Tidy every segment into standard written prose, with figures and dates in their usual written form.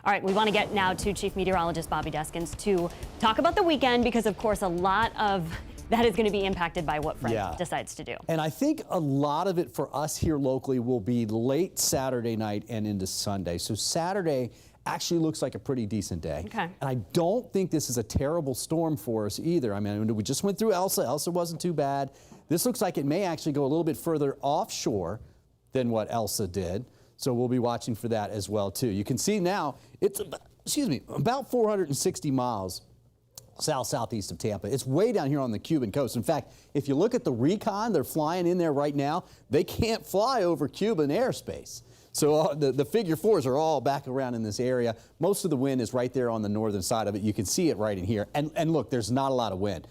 All right, we want to get now to Chief Meteorologist Bobby Deskins to talk about the weekend because, of course, a lot of that is going to be impacted by what Fred decides to do. And I think a lot of it for us here locally will be late Saturday night and into Sunday. So Saturday actually looks like a pretty decent day. Okay. And I don't think this is a terrible storm for us either. I mean, we just went through Elsa. Elsa wasn't too bad. This looks like it may actually go a little bit further offshore than what Elsa did. So we'll be watching for that as well, too. You can see now it's, about 460 miles southeast of Tampa. It's way down here on the Cuban coast. In fact, if you look at the recon, they're flying in there right now. They can't fly over Cuban airspace. So the figure fours are all back around in this area. Most of the wind is right there on the northern side of it. You can see it right in here. And look, there's not a lot of wind.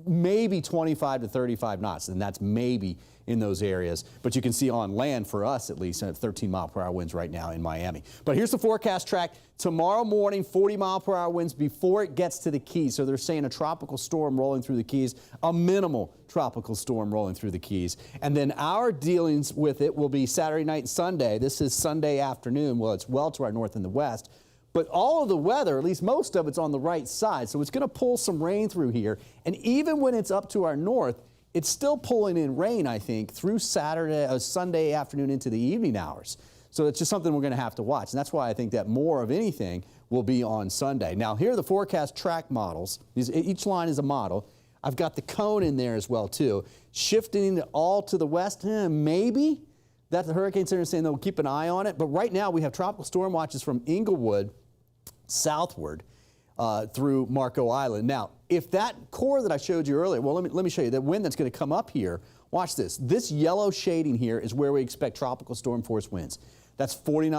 Maybe 25 to 35 knots, and that's maybe in those areas. But you can see on land, for us at least, 13-mile-per-hour winds right now in Miami. But here's the forecast track. Tomorrow morning, 40-mile-per-hour winds before it gets to the Keys. So they're saying a tropical storm rolling through the Keys, a minimal tropical storm rolling through the Keys. And then our dealings with it will be Saturday night and Sunday. This is Sunday afternoon. Well, it's well to our north and the west. But all of the weather, at least most of it's on the right side, so it's going to pull some rain through here. And even when it's up to our north, it's still pulling in rain, I think, through Sunday afternoon into the evening hours. So it's just something we're going to have to watch. And that's why I think that more of anything will be on Sunday. Now, here are the forecast track models. Each line is a model. I've got the cone in there as well, too. Shifting all to the west, maybe. That the Hurricane Center is saying they'll keep an eye on it. But right now, we have tropical storm watches from Inglewood southward through Marco Island. Now, if that core that I showed you earlier, well, let me show you that wind that's going to come up here. Watch this. This yellow shading here is where we expect tropical storm force winds. That's 40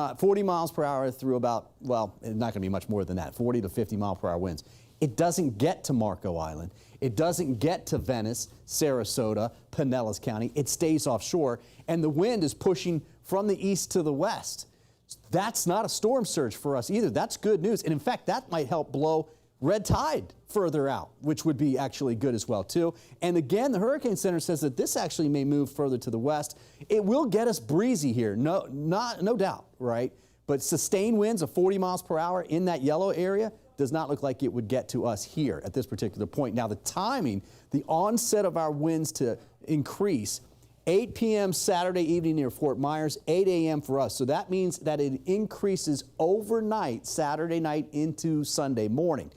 miles per hour through about, well, it's not going to be much more than that, 40 to 50 mile per hour winds. It doesn't get to Marco Island. It doesn't get to Venice, Sarasota, Pinellas County. It stays offshore, and the wind is pushing from the east to the west. That's not a storm surge for us either. That's good news. And in fact, that might help blow red tide further out, which would be actually good as well, too. And again, the Hurricane Center says that this actually may move further to the west. It will get us breezy here, no doubt, right? But sustained winds of 40 miles per hour in that yellow area does not look like it would get to us here at this particular point. Now, the timing, the onset of our winds to increase, 8 p.m. Saturday evening near Fort Myers, 8 a.m. for us. So that means that it increases overnight, Saturday night into Sunday morning.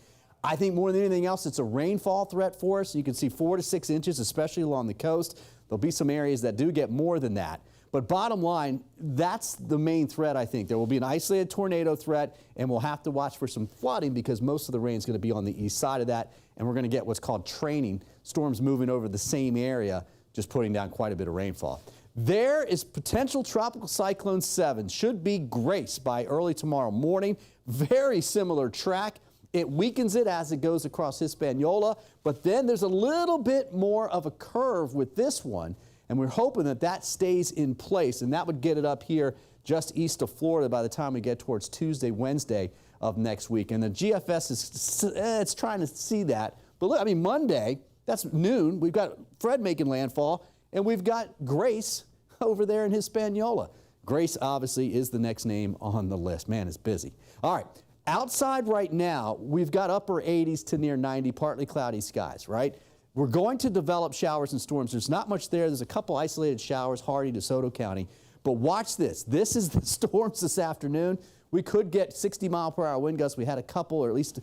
I think more than anything else, it's a rainfall threat for us. You can see 4 to 6 inches, especially along the coast. There'll be some areas that do get more than that. But bottom line, that's the main threat, I think. There will be an isolated tornado threat, and we'll have to watch for some flooding because most of the rain is going to be on the east side of that, and we're going to get what's called training, storms moving over the same area, just putting down quite a bit of rainfall. There is potential Tropical Cyclone 7. Should be Grace by early tomorrow morning. Very similar track. It weakens it as it goes across Hispaniola, but then there's a little bit more of a curve with this one, and we're hoping that that stays in place, and that would get it up here just east of Florida by the time we get towards Tuesday, Wednesday of next week. And the GFS is it's trying to see that. But look, I mean, Monday, that's noon. We've got Fred making landfall, and we've got Grace over there in Hispaniola. Grace, obviously, is the next name on the list. Man, it's busy. All right. Outside right now, we've got upper 80s to near 90, partly cloudy skies, right? We're going to develop showers and storms. There's not much there. There's a couple isolated showers, Hardy, DeSoto County. But watch this. This is the storms this afternoon. We could get 60-mile-per-hour wind gusts. We had a couple, or at least a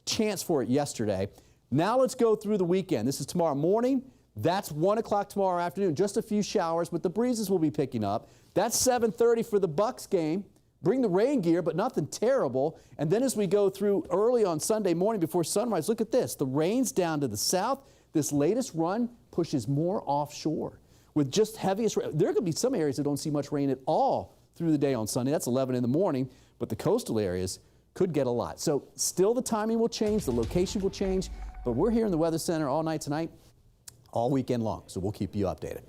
chance for it yesterday. Now let's go through the weekend. This is tomorrow morning. That's 1 o'clock tomorrow afternoon. Just a few showers, but the breezes will be picking up. That's 7:30 for the Bucks game. Bring the rain gear, but nothing terrible. And then as we go through early on Sunday morning before sunrise, look at this. The rain's down to the south. This latest run pushes more offshore with just heaviest rain. There could be some areas that don't see much rain at all through the day on Sunday. That's 11 in the morning, but the coastal areas could get a lot. So still the timing will change, the location will change, but we're here in the Weather Center all night tonight, all weekend long, so we'll keep you updated.